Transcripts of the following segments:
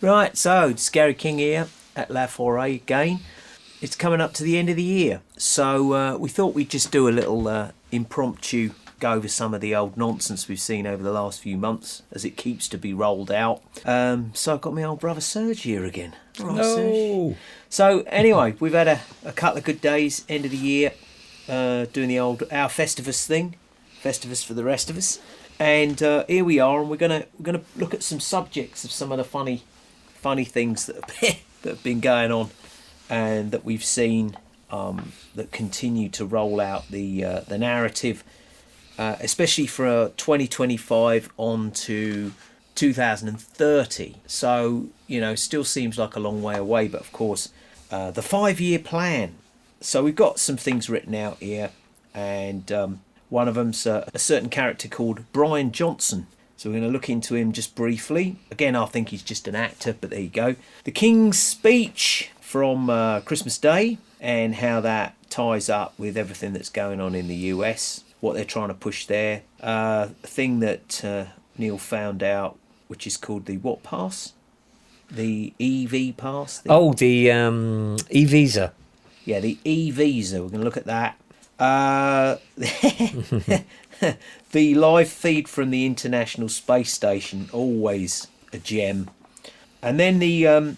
Right, so Scary King here at La Foray again. It's coming up to the end of the year, so we thought we'd just do a little impromptu go over some of the old nonsense we've seen over the last few months as it keeps to be rolled out. So I've got my old brother Serge here again. All right, Serge. No. So anyway, we've had a couple of good days, end of the year, doing the old our Festivus thing, Festivus for the rest of us, and here we are, and we're gonna look at some subjects of some of the funny things that have been going on and that we've seen that continue to roll out the narrative, especially for 2025 on to 2030. So, still seems like a long way away, but of course, the 5-year plan. So we've got some things written out here, and one of them's a certain character called Bryan Johnson. So we're going to look into him just briefly. Again, I think he's just an actor, but there you go. The King's speech from Christmas Day and how that ties up with everything that's going on in the US, what they're trying to push there. A thing that Neil found out, which is called the what pass? The EV pass? The e-visa. Yeah, the e-visa. We're going to look at that. The live feed from the International Space Station, always a gem. And then the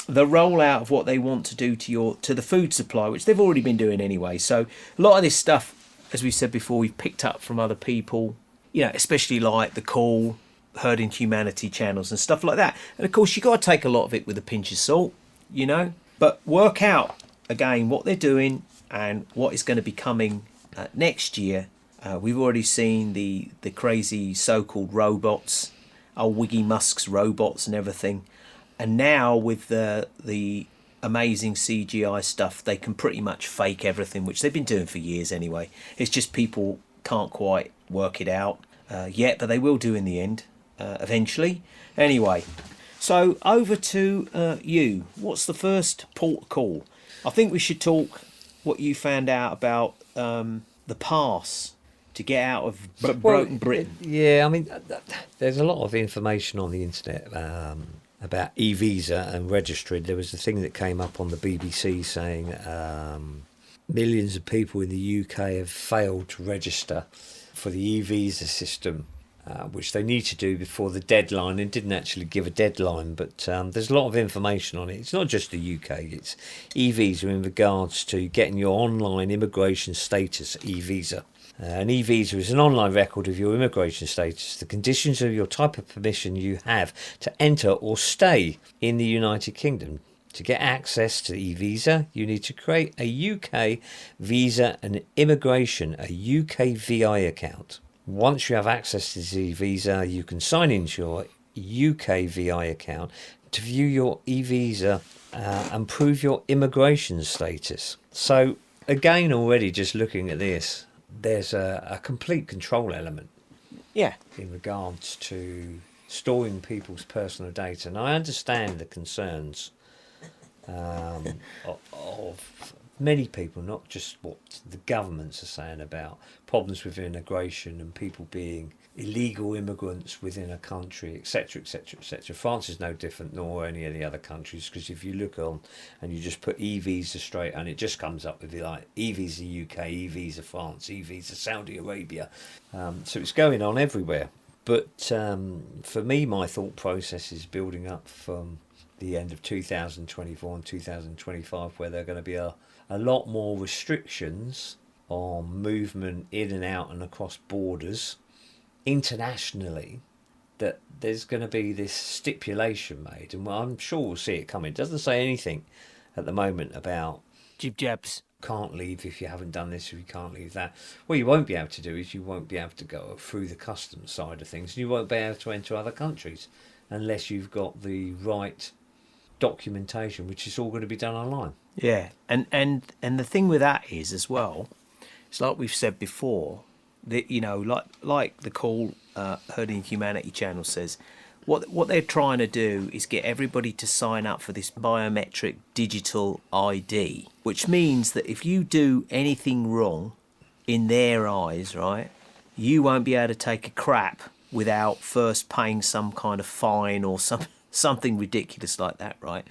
rollout of what they want to do to the food supply, which they've already been doing anyway. So a lot of this stuff, as we said before, we've picked up from other people, especially like the Call, Herding Humanity channels and stuff like that. And of course, you've got to take a lot of it with a pinch of salt, but work out again what they're doing and what is going to be coming next year. We've already seen the crazy so-called robots, Wiggy Musk's robots and everything. And now with the amazing CGI stuff, they can pretty much fake everything, which they've been doing for years anyway. It's just people can't quite work it out yet, but they will do in the end, eventually. Anyway, so over to you. What's the first port of call? I think we should talk what you found out about the pass to get out of broken Britain. Yeah, I mean, there's a lot of information on the internet about e-visa and registering. There was a thing that came up on the BBC saying millions of people in the UK have failed to register for the e-visa system, which they need to do before the deadline, and didn't actually give a deadline, but there's a lot of information on it. It's not just the UK, it's e-visa in regards to getting your online immigration status e-visa. An e-visa is an online record of your immigration status, the conditions of your type of permission you have to enter or stay in the United Kingdom. To get access to the e-visa, you need to create a UK visa and immigration, a UK VI account. Once you have access to this e-visa, you can sign into your UK VI account to view your e-visa and prove your immigration status. So again, already just looking at this, there's a complete control element. Yeah. In regards to storing people's personal data. And I understand the concerns of many people, not just what the governments are saying about problems with integration and people being illegal immigrants within a country, etc., etc., etc. France is no different, nor any of the other countries, because if you look on and you just put e-visa straight, and it just comes up with like e-visa UK, e-visa France, e-visa Saudi Arabia. So it's going on everywhere. But for me, my thought process is building up from the end of 2024 and 2025, where there are going to be a lot more restrictions on movement in and out and across borders internationally, that there's going to be this stipulation made, and I'm sure we'll see it coming. It doesn't say anything at the moment about Jib jabs. Can't leave if you haven't done this, if you can't leave that. What you won't be able to do is you won't be able to go through the customs side of things, and you won't be able to enter other countries unless you've got the right documentation, which is all going to be done online. Yeah, and the thing with that is as well, it's like we've said before, that like the Call Herding Humanity channel says, what they're trying to do is get everybody to sign up for this biometric digital ID, which means that if you do anything wrong in their eyes, right, you won't be able to take a crap without first paying some kind of fine or some something ridiculous like that, right?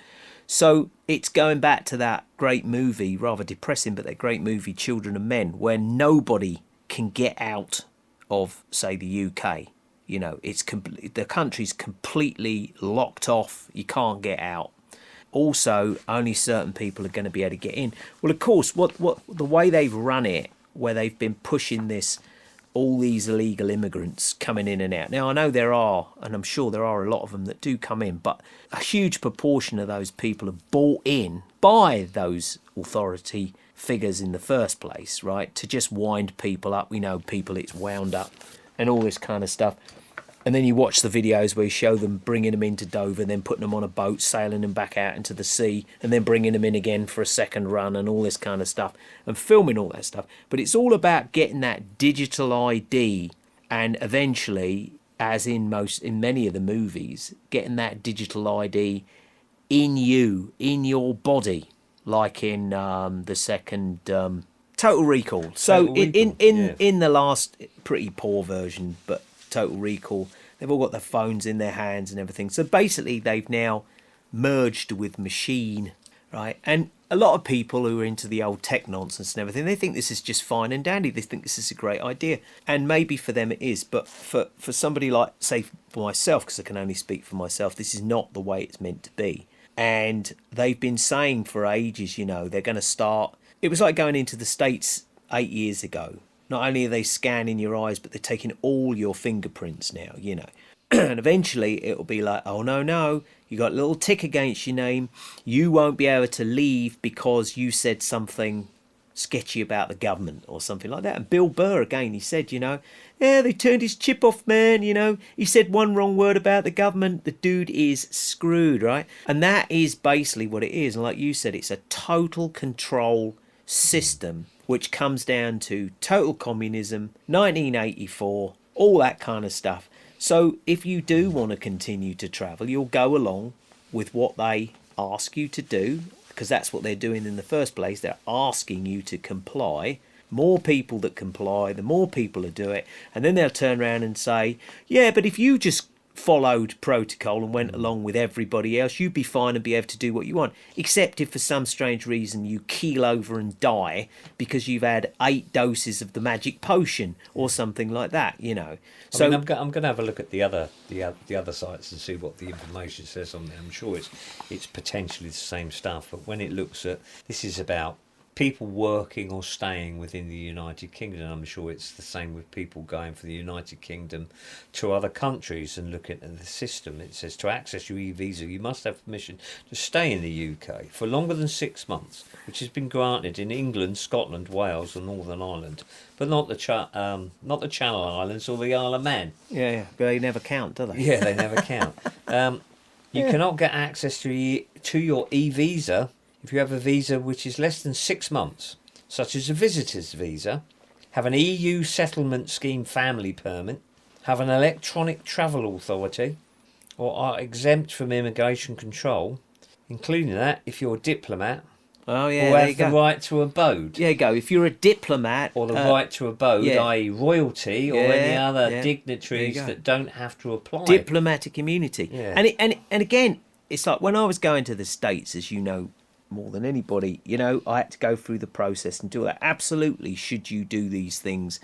So it's going back to that great movie, rather depressing, but that great movie Children of Men, where nobody can get out of, say, the UK. You know, the country's completely locked off. You can't get out. Also, only certain people are going to be able to get in. Well, of course, what the way they've run it, where they've been pushing this, all these illegal immigrants coming in and out. Now, I know there are, and I'm sure there are a lot of them that do come in, but a huge proportion of those people are bought in by those authority figures in the first place, right? To just wind people up. We know people it's wound up and all this kind of stuff. And then you watch the videos where you show them bringing them into Dover, then putting them on a boat, sailing them back out into the sea, and then bringing them in again for a second run and all this kind of stuff, and filming all that stuff. But it's all about getting that digital ID, and eventually, as in many of the movies, getting that digital ID in you, in your body, like in the second Total Recall. So in the last pretty poor version, but Total Recall, they've all got their phones in their hands and everything. So basically they've now merged with machine, right? And a lot of people who are into the old tech nonsense and everything, they think this is just fine and dandy. They think this is a great idea. And maybe for them it is. But for somebody like, say, for myself, because I can only speak for myself, this is not the way it's meant to be. And they've been saying for ages, you know, they're going to start. It was like going into the States 8 years ago. Not only are they scanning your eyes, but they're taking all your fingerprints now, you know. And eventually it'll be like, oh, no, you got a little tick against your name. You won't be able to leave because you said something sketchy about the government or something like that. And Bill Burr, again, he said, you know, yeah, they turned his chip off, man, you know. He said one wrong word about the government. The dude is screwed, right? And that is basically what it is. And like you said, it's a total control system, which comes down to total communism, 1984, all that kind of stuff. So if you do want to continue to travel, you'll go along with what they ask you to do, because that's what they're doing in the first place. They're asking you to comply. More people that comply, the more people that do it. And then they'll turn around and say, yeah, but if you just followed protocol and went along with everybody else, you'd be fine and be able to do what you want. Except if for some strange reason you keel over and die because you've had 8 doses of the magic potion or something like that, you know. So I'm going to have a look at the other sites and see what the information says on there. I'm sure it's potentially the same stuff, but when it looks at, this is about people working or staying within the United Kingdom. I'm sure it's the same with people going from the United Kingdom to other countries and looking at the system. It says to access your e-visa, you must have permission to stay in the UK for longer than 6 months, which has been granted in England, Scotland, Wales, and Northern Ireland, but not the Channel Islands or the Isle of Man. Yeah, but they never count, do they? Yeah, they never count. You cannot get access to your e-visa if you have a visa which is less than 6 months, such as a visitor's visa, have an EU settlement scheme family permit, have an electronic travel authority, or are exempt from immigration control, including that if you're a diplomat, or have the right to abode. There you go. If you're a diplomat, or the right to abode, i.e. royalty, or any other dignitaries that don't have to apply. Diplomatic immunity. Yeah. And again, it's like when I was going to the States, as you know, more than anybody, you know, I had to go through the process and do that. Absolutely, should you do these things,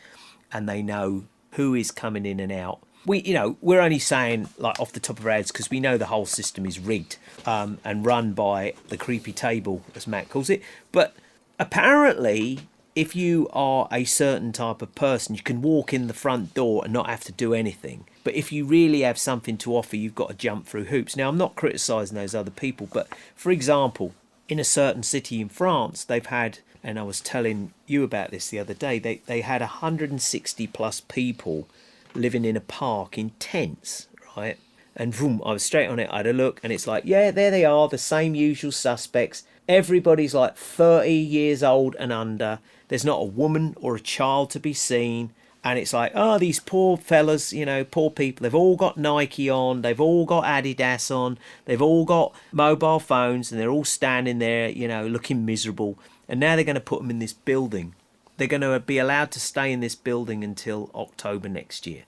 and they know who is coming in and out. We're only saying like off the top of our heads because we know the whole system is rigged and run by the creepy table, as Matt calls it. But apparently, if you are a certain type of person, you can walk in the front door and not have to do anything. But if you really have something to offer, you've got to jump through hoops. Now, I'm not criticising those other people, but for example, in a certain city in France, they've had, and I was telling you about this the other day, they had 160 plus people living in a park in tents, right? And boom, I was straight on it, I had a look, and it's like, yeah, there they are, the same usual suspects. Everybody's like 30 years old and under. There's not a woman or a child to be seen. And it's like, oh, these poor fellas, you know, poor people, they've all got Nike on, they've all got Adidas on, they've all got mobile phones, and they're all standing there, you know, looking miserable. And now they're going to put them in this building. They're going to be allowed to stay in this building until October next year.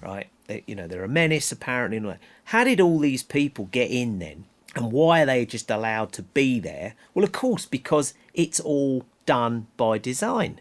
right? They're a menace apparently. And all that. How did all these people get in then? And why are they just allowed to be there? Well, of course, because it's all done by design.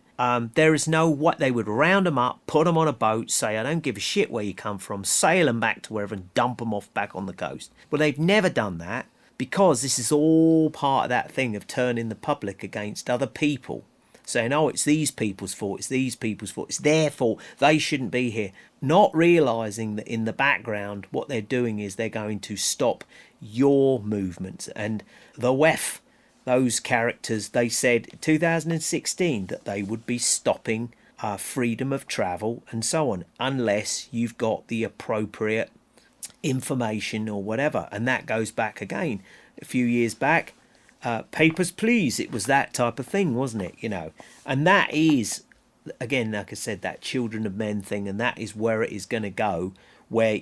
There is no what they would round them up, put them on a boat, say, I don't give a shit where you come from, sail them back to wherever and dump them off back on the coast. Well, they've never done that because this is all part of that thing of turning the public against other people. Saying, oh, it's these people's fault, it's these people's fault, it's their fault, they shouldn't be here. Not realising that in the background, what they're doing is they're going to stop your movements. And the WEF, those characters, they said 2016 that they would be stopping freedom of travel and so on, unless you've got the appropriate information or whatever. And that goes back again a few years back. Papers, please. It was that type of thing, wasn't it? And that is, again, like I said, that children of men thing, and that is where it is going to go, where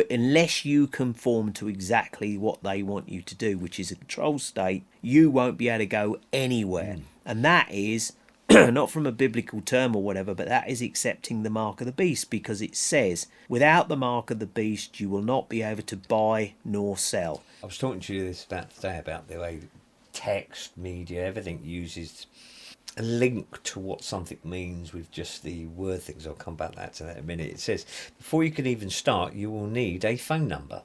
unless you conform to exactly what they want you to do, which is a control state, you won't be able to go anywhere. And that is not from a biblical term or whatever, but that is accepting the mark of the beast, because it says, without the mark of the beast, you will not be able to buy nor sell. I was talking to you this today about the way text, media, everything uses a link to what something means with just the word things. I'll come back to that in a minute. It says, before you can even start, you will need a phone number.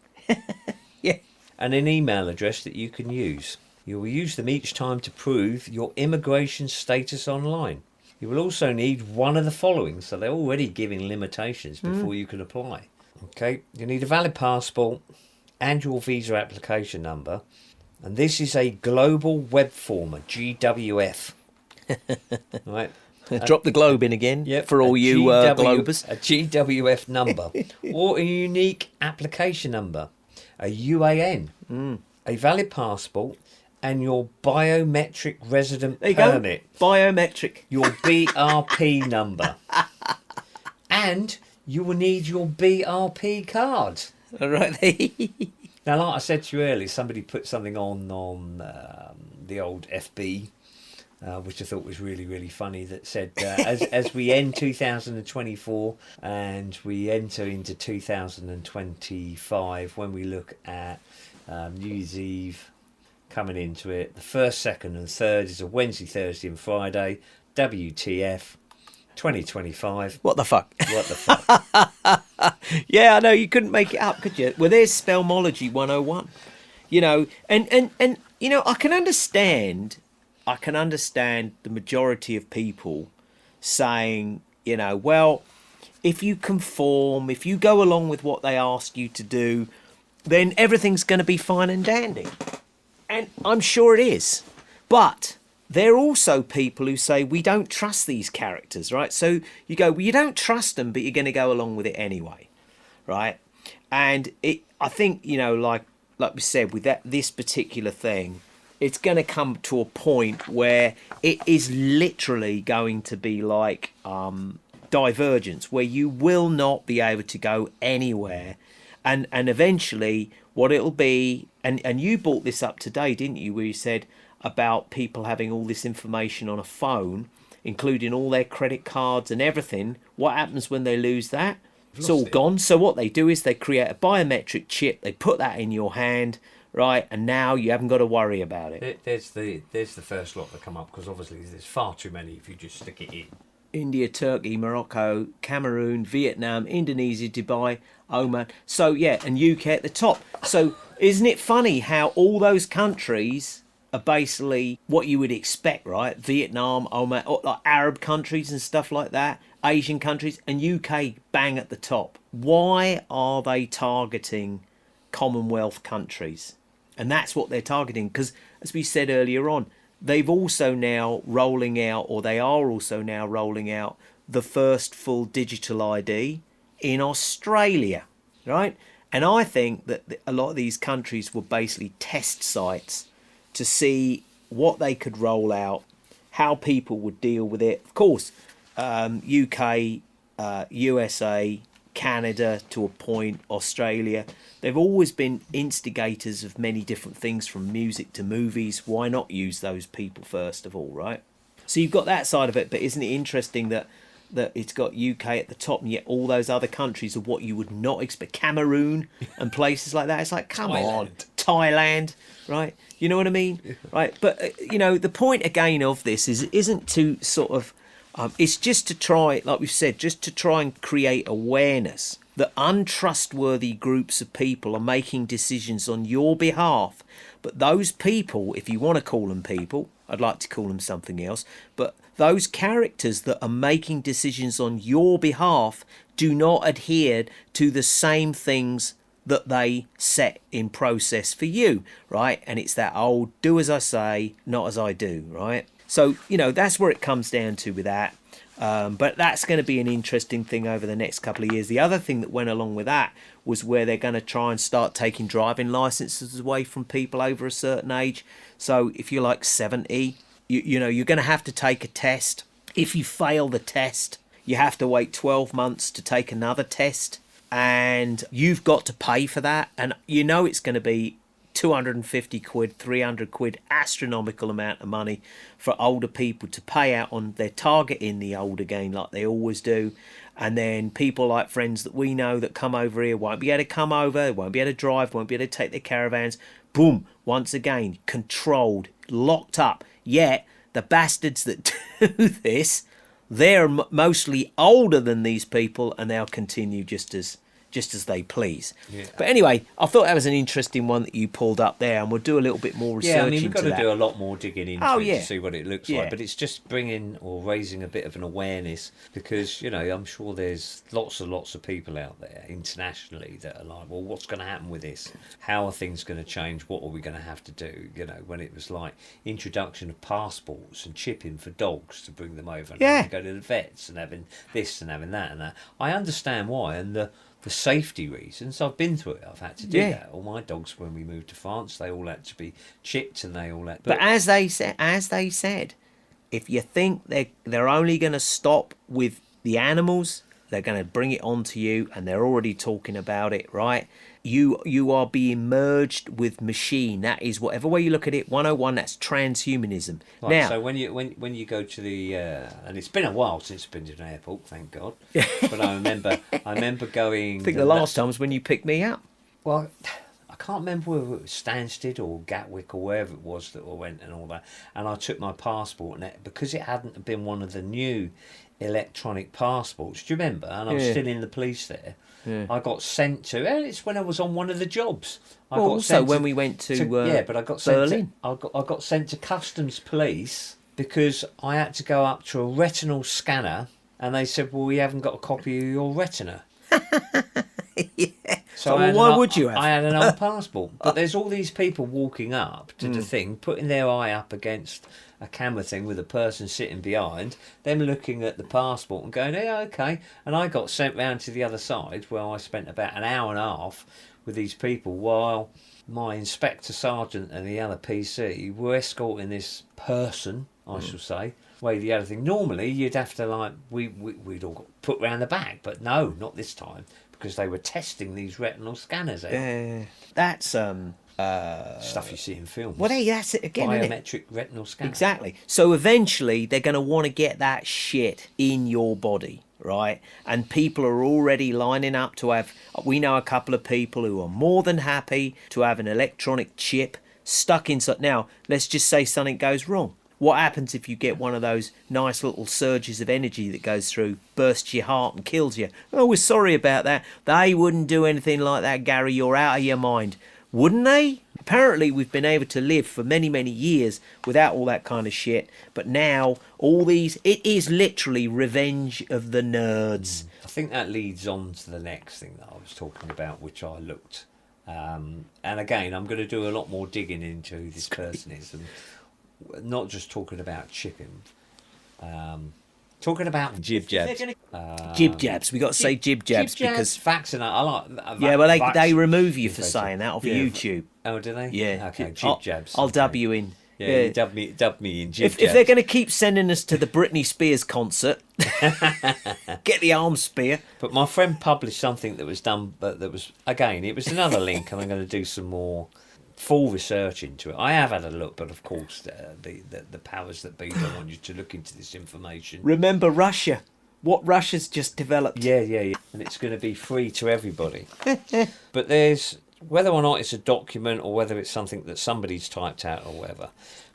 Yeah. And an email address that you can use. You will use them each time to prove your immigration status online. You will also need one of the following, so they're already giving limitations before you can apply. Okay, you need a valid passport and your visa application number. And this is a global web form, a GWF. Right. Drop the globe in again, for all you globers. A GWF number or a unique application number, a UAN, a valid passport, and your biometric resident permit. Go. Biometric. Your BRP number. And you will need your BRP card. All right. Now, like I said to you earlier, somebody put something on the old FB, which I thought was really, really funny, that said, as we end 2024 and we enter into 2025, when we look at New Year's Eve coming into it, the 1st, 2nd and 3rd is a Wednesday, Thursday and Friday, WTF 2025. What the fuck? What the fuck? Yeah, I know, you couldn't make it up, could you? Well, there's Spellmology 101. And I can understand the majority of people saying, well, if you conform, if you go along with what they ask you to do, then everything's going to be fine and dandy. And I'm sure it is. But there are also people who say, we don't trust these characters, right? So you go, well, you don't trust them, but you're going to go along with it anyway, right? And I think, like we said, with this particular thing, it's going to come to a point where it is literally going to be like divergence, where you will not be able to go anywhere. And eventually what it'll be, and you brought this up today, didn't you, where you said about people having all this information on a phone, including all their credit cards and everything. What happens when they lose that? It's all gone. So what they do is they create a biometric chip, they put that in your hand, right, and now you haven't got to worry about it. There's the first lot that come up, because obviously there's far too many if you just stick it in. India, Turkey, Morocco, Cameroon, Vietnam, Indonesia, Dubai, Oman. So, yeah, and UK at the top. So, isn't it funny how all those countries are basically what you would expect, right? Vietnam, Oman, like Arab countries and stuff like that, Asian countries, and UK bang at the top. Why are they targeting Commonwealth countries? And that's what they're targeting, because, as we said earlier on, they've also now rolling out, or they are also now rolling out, the first full digital ID in Australia, right? And I think that a lot of these countries were basically test sites to see what they could roll out, how people would deal with it. Of course, UK, USA, Canada to a point, Australia, they've always been instigators of many different things, from music to movies. Why not use those people first of all, right? So you've got that side of it, but isn't it interesting that that it's got UK at the top, and yet all those other countries are what you would not expect. Cameroon and places like that. It's like, come on, Thailand, right? You know what I mean, right? But the point again of this isn't to sort of, it's just to try, like we've said, just to try and create awareness that untrustworthy groups of people are making decisions on your behalf. But those people, if you want to call them people, I'd like to call them something else, but those characters that are making decisions on your behalf do not adhere to the same things that they set in process for you, right? And it's that old do as I say, not as I do, right? So, that's where it comes down to with that. But that's going to be an interesting thing over the next couple of years. The other thing that went along with that was where they're going to try and start taking driving licenses away from people over a certain age. So if you're like 70, you're going to have to take a test. If you fail the test, you have to wait 12 months to take another test. And you've got to pay for that. And it's going to be 250 quid, 300 quid, astronomical amount of money for older people to pay out on their target in the older game like they always do. And then people like friends that we know that come over here won't be able to come over, won't be able to drive, won't be able to take their caravans. Boom, once again, controlled, locked up. Yet the bastards that do this, they're mostly older than these people, and they'll continue just as they please. Yeah. But anyway, I thought that was an interesting one that you pulled up there, and we'll do a little bit more research into that. We've got to do a lot more digging into it to see what it looks like. But it's just bringing or raising a bit of an awareness, because, I'm sure there's lots of people out there internationally that are like, well, what's going to happen with this? How are things going to change? What are we going to have to do? When it was like introduction of passports and chipping for dogs to bring them over and go to the vets and having this and having that and that. I understand why, and the safety reasons, I've been through it. I've had to do that. All my dogs, when we moved to France, they all had to be chipped, and they all had. But as they said, if you think they're only going to stop with the animals, they're going to bring it onto you, and they're already talking about it, right? You are being merged with machine. That is, whatever way you look at it, 101. That's transhumanism. Right, now, so when you go to the and it's been a while since I've been to an airport, thank God. But I remember going. I think the last time was when you picked me up. Well, I can't remember whether it was Stansted or Gatwick or wherever it was that I went and all that. And I took my passport, and because it hadn't been one of the new electronic passports, do you remember? And I was still in the police there. Yeah. I got sent to, and it's when I was on one of the jobs. When we went to but I got Berlin. Sent I got sent to customs police because I had to go up to a retinal scanner, and they said, "Well, we haven't got a copy of your retina." So why would you have? I had an old passport, but there's all these people walking up to the thing, putting their eye up against a camera thing with a person sitting behind, them looking at the passport and going, yeah, okay. And I got sent round to the other side, where I spent about an hour and a half with these people while my inspector sergeant and the other PC were escorting this person, I shall say, way the other thing. Normally you'd have to we'd all got put round the back, but no, not this time, because they were testing these retinal scanners out. That's stuff you see in films. Well, that's it again. Biometric retinal scanner. Exactly. So eventually they're going to want to get that shit in your body, right? And people are already lining up to have. We know a couple of people who are more than happy to have an electronic chip stuck inside. Now, let's just say something goes wrong. What happens if you get one of those nice little surges of energy that goes through, bursts your heart and kills you? Oh, we're sorry about that. They wouldn't do anything like that, Gary. You're out of your mind. Wouldn't they? Apparently, we've been able to live for many, many years without all that kind of shit. But now, it is literally revenge of the nerds. I think that leads on to the next thing that I was talking about, which I looked. And again, I'm going to do a lot more digging into who this person is. And not just talking about chicken. Talking about jib jabs. Jib jabs. We got to say jib jabs because vaccine. I like. Yeah, well, they remove you for saying that off YouTube. Oh, do they? Yeah. Okay. Jib jabs. I'll dub you in. Yeah, you dub me in jib jabs. If they're going to keep sending us to the Britney Spears concert, get the arm spear. But my friend published something that was done, but that was again, it was another link, and I'm going to do some more full research into it. I have had a look, but of course the powers that be don't want you to look into this information. Remember Russia. What Russia's just developed. Yeah. And it's going to be free to everybody. But there's, whether or not it's a document or whether it's something that somebody's typed out or whatever,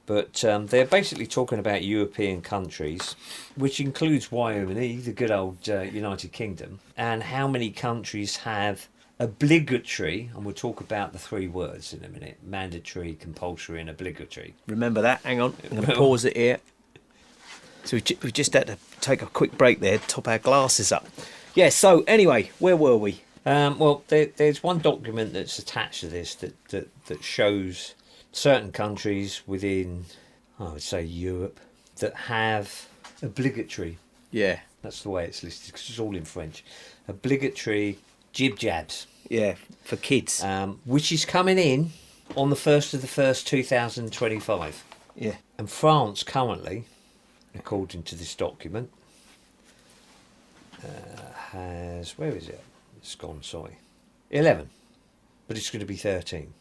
but they're basically talking about European countries, which includes Wyoming, the good old United Kingdom, and how many countries have obligatory, and we'll talk about the three words in a minute: mandatory, compulsory and obligatory. Remember that? Hang on. I'm going to pause it here. So we just had to take a quick break there, top our glasses up. Yeah, so anyway, where were we? Well, there's one document that's attached to this that shows certain countries within, I would say, Europe that have obligatory. Yeah. That's the way it's listed, because it's all in French. Obligatory jib jabs. Yeah, for kids. Which is coming in on the 1st of the 1st, 2025. Yeah. And France currently, according to this document, has, where is it? It's gone, sorry. 11. But it's going to be 13.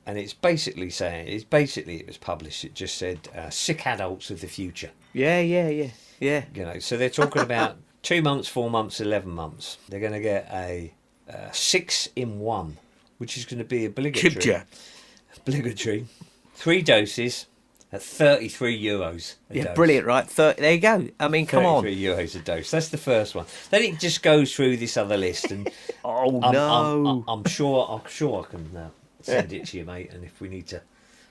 And it's basically saying, it was published, it just said, sick adults of the future. Yeah. You know, so they're talking about 2 months, 4 months, 11 months. They're going to get a 6-in-1, which is going to be obligatory. Obligatory. 3 doses at €33 a dose. Brilliant, right? There you go. I mean, come on. €33 a dose. That's the first one. Then it just goes through this other list, and I'm sure I can send it to you, mate. And if we need to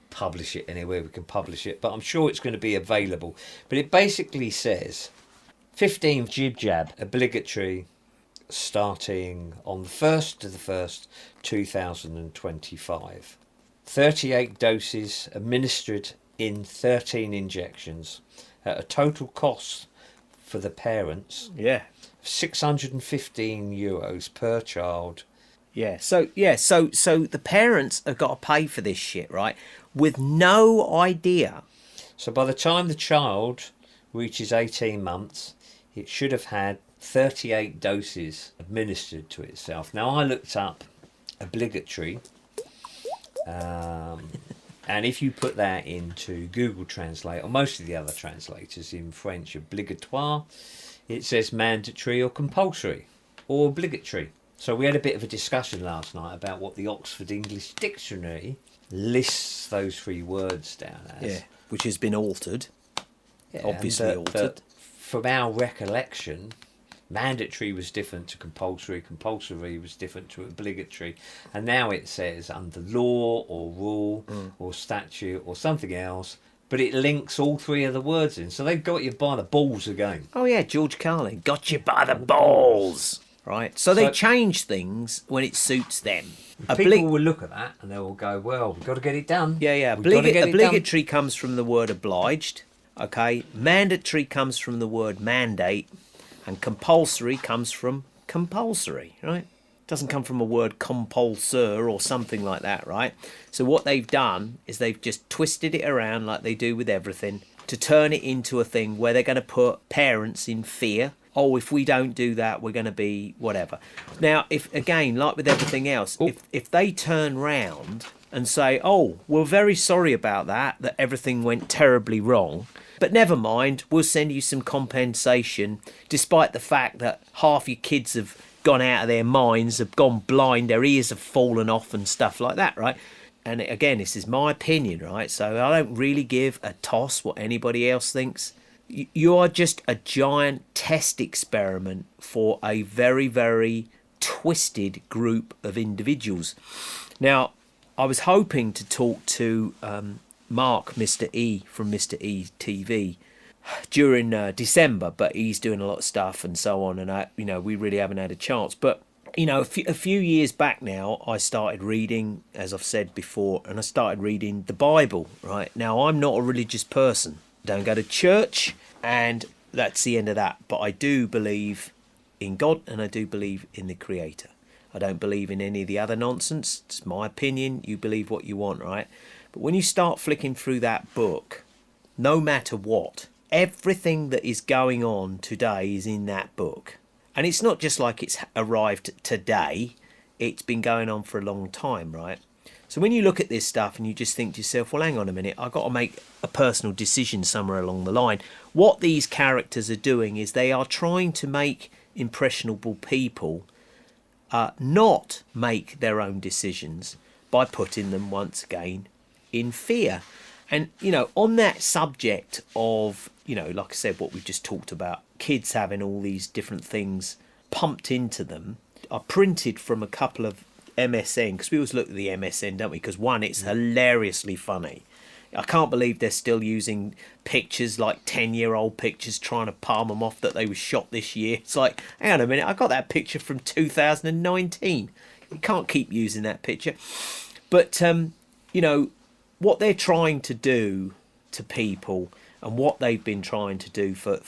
publish it anywhere, we can publish it. But I'm sure it's going to be available. But it basically says 15 jib jab obligatory, starting on the 1st of the 1st, 2025. 38 doses administered in 13 injections at a total cost for the parents. Yeah. €615 per child. Yeah. So the parents have got to pay for this shit, right? With no idea. So by the time the child reaches 18 months, it should have had 38 doses administered to itself. Now, I looked up obligatory, and if you put that into Google Translate, or most of the other translators in French, obligatoire, it says mandatory or compulsory or obligatory. So we had a bit of a discussion last night about what the Oxford English Dictionary lists those 3 words down as. Yeah, which has been altered. Yeah, obviously altered. From our recollection, mandatory was different to compulsory, compulsory was different to obligatory, and now it says under law or rule or statute or something else, but it links all 3 of the words in, so they've got you by the balls again. Oh yeah, George Carlin, got you by the balls. Right, so they change things when it suits them. People will look at that and they will go, well, we've got to get it done. Yeah. Obligatory comes from the word obliged. Okay, mandatory comes from the word mandate, and compulsory comes from compulsory, right? Doesn't come from a word compulsor or something like that, right? So what they've done is they've just twisted it around like they do with everything to turn it into a thing where they're going to put parents in fear. Oh, if we don't do that, we're going to be whatever. Now, if again, like with everything else, if they turn round and say, oh, we're very sorry about that everything went terribly wrong, but never mind, we'll send you some compensation, despite the fact that half your kids have gone out of their minds, have gone blind, their ears have fallen off and stuff like that, right? And again, this is my opinion, right? So I don't really give a toss what anybody else thinks. You are just a giant test experiment for a very, very twisted group of individuals. Now, I was hoping to talk to Mark, Mr. E from Mr. E TV during December, but he's doing a lot of stuff and so on, and we really haven't had a chance. But a few years back now, I started reading, as I've said before, and I started reading the Bible. Right now, I'm not a religious person. I don't go to church, and that's the end of that. But I do believe in God, and I do believe in the Creator. I don't believe in any of the other nonsense. It's my opinion. You believe what you want, right? But when you start flicking through that book, no matter what, everything that is going on today is in that book. And it's not just like it's arrived today. It's been going on for a long time, right? So when you look at this stuff and you just think to yourself, well, hang on a minute, I've got to make a personal decision somewhere along the line. What these characters are doing is they are trying to make impressionable people not make their own decisions by putting them once again in fear. And, you know, on that subject of, you know, like I said, what we've just talked about, kids having all these different things pumped into them, I printed from a couple of MSN, because we always look at the MSN, don't we? Because one, it's hilariously funny. I can't believe they're still using pictures, like 10-year-old pictures, trying to palm them off that they were shot this year. It's like, hang on a minute, I got that picture from 2019. You can't keep using that picture. But, you know, what they're trying to do to people and what they've been trying to do for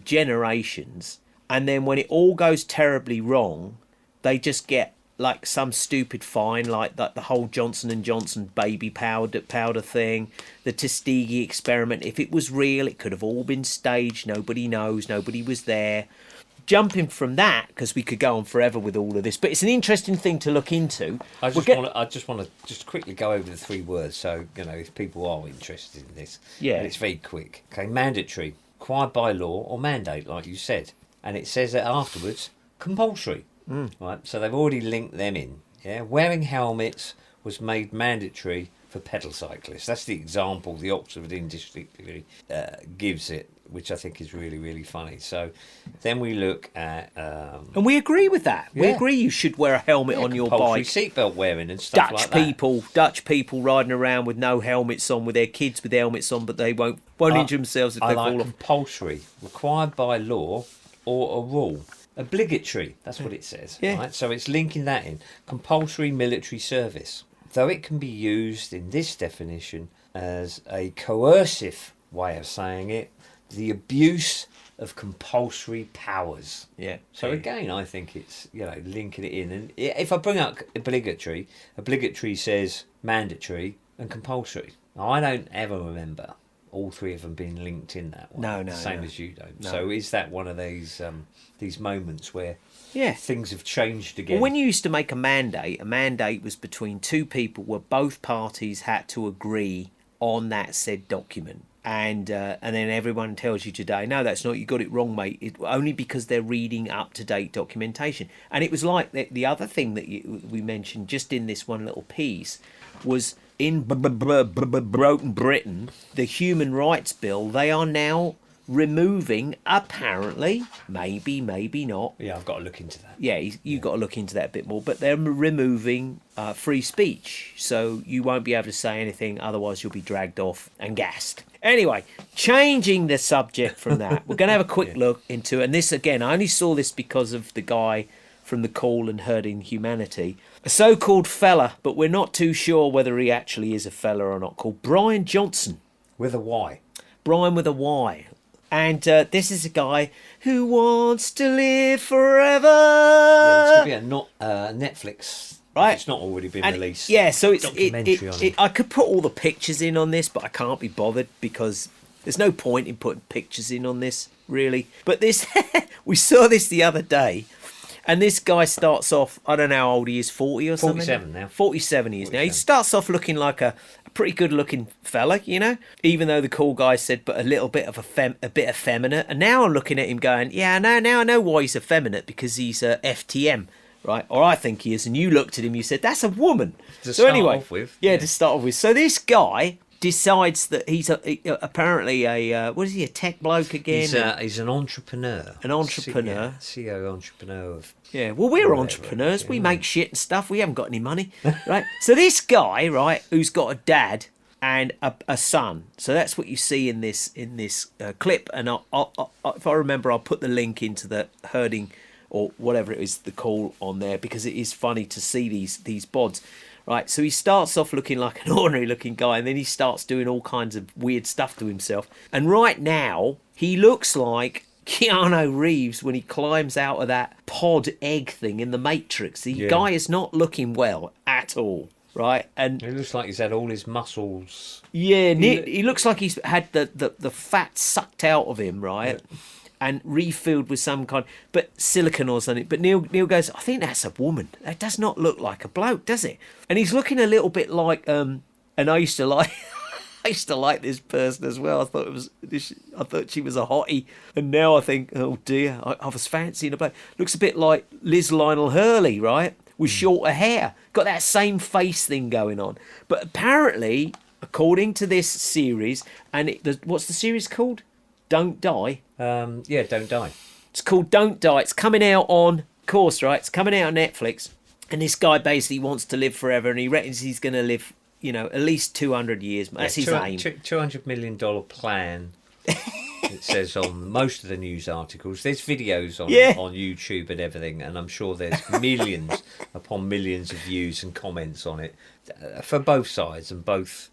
generations, and then when it all goes terribly wrong, they just get like some stupid fine, like that, the whole Johnson & Johnson baby powder thing, the Tuskegee experiment. If it was real, it could have all been staged. Nobody knows. Nobody was there. Jumping from that, because we could go on forever with all of this, but it's an interesting thing to look into. I just want to quickly go over the 3 words, so you know if people are interested in this. Yeah, and it's very quick. Okay, mandatory, required by law, or mandate, like you said, and it says that afterwards compulsory. Right, so they've already linked them in. Yeah, wearing helmets was made mandatory for pedal cyclists. That's the example the Oxford Industry gives it, which I think is really, really funny. So then we look at... and we agree with that. We agree you should wear a helmet on your bike. Seatbelt wearing and stuff like that. Dutch people riding around with no helmets on, with their kids with helmets on, but they won't injure themselves if they fall off. Compulsory, required by law, or a rule. Obligatory, that's what it says. Yeah. Right? So it's linking that in. Compulsory military service. Though it can be used in this definition as a coercive way of saying it, the abuse of compulsory powers. Yeah. So again, I think it's, you know, linking it in. And if I bring up obligatory says mandatory and compulsory. Now, I don't ever remember all 3 of them being linked in that way. No. Same as you don't. No. So is that one of these moments where things have changed again? Well, when you used to make a mandate was between 2 people where both parties had to agree on that said document. And then everyone tells you today, no, that's not, you got it wrong, mate. Only because they're reading up-to-date documentation. And it was like the other thing that we mentioned just in this one little piece was in Britain, the Human Rights Bill, they are now removing, apparently, maybe not. Yeah, I've got to look into that. Yeah, you've got to look into that a bit more. But they're removing free speech. So you won't be able to say anything, otherwise you'll be dragged off and gassed. Anyway, changing the subject from that, we're going to have a quick look into, and this again, I only saw this because of the guy from the Call and Herding Humanity, a so-called fella, but we're not too sure whether he actually is a fella or not, called Bryan Johnson. With a Y. Bryan with a Y. And this is a guy who wants to live forever. Yeah, it's going to be a Netflix. Right. It's not already been released. Yeah, so it's documentary on it. I could put all the pictures in on this, but I can't be bothered because there's no point in putting pictures in on this, really. But this, we saw this the other day, and this guy starts off, I don't know how old he is, 40 or something? 47 now. 47 he is now. He starts off looking like a pretty good-looking fella, you know, even though the cool guy said, but a little bit of a bit effeminate. And now I'm looking at him going, yeah, now I know why he's effeminate, because he's a FTM. Right, or I think he is, and you looked at him, you said, that's a woman. To start off with. Yeah, to start off with. So this guy decides that he's apparently what is he, a tech bloke again? He's an entrepreneur. An entrepreneur. CEO entrepreneur of... Yeah, well, we're entrepreneurs. We make shit and stuff. We haven't got any money, right? So this guy, right, who's got a dad and a son. So that's what you see in this clip. And if I remember, I'll put the link into the Herding or whatever it is, the Call on there, because it is funny to see these bods. Right, so he starts off looking like an ordinary looking guy, and then he starts doing all kinds of weird stuff to himself. And right now, he looks like Keanu Reeves when he climbs out of that pod egg thing in The Matrix. The guy is not looking well at all, right? And it looks like he's had all his muscles. Yeah, he looks like he's had the fat sucked out of him, right? Yeah. and refilled with some kind, but silicone or something. But Neil goes, I think that's a woman. That does not look like a bloke, does it? And he's looking a little bit like, and I used to like, I used to like this person as well. I thought she was a hottie, and now I think, oh dear, I was fancying a bloke. Looks a bit like Liz Lionel Hurley, right? With shorter hair, got that same face thing going on. But apparently, according to this series, and what's the series called? Don't Die. Yeah, Don't Die. It's called Don't Die. It's coming out on, of course, right? It's coming out on Netflix, and this guy basically wants to live forever, and he reckons he's going to live, at least 200 years. That's his aim. $200 million plan. It says on most of the news articles. There's videos on YouTube and everything, and I'm sure there's millions upon millions of views and comments on it for both sides and both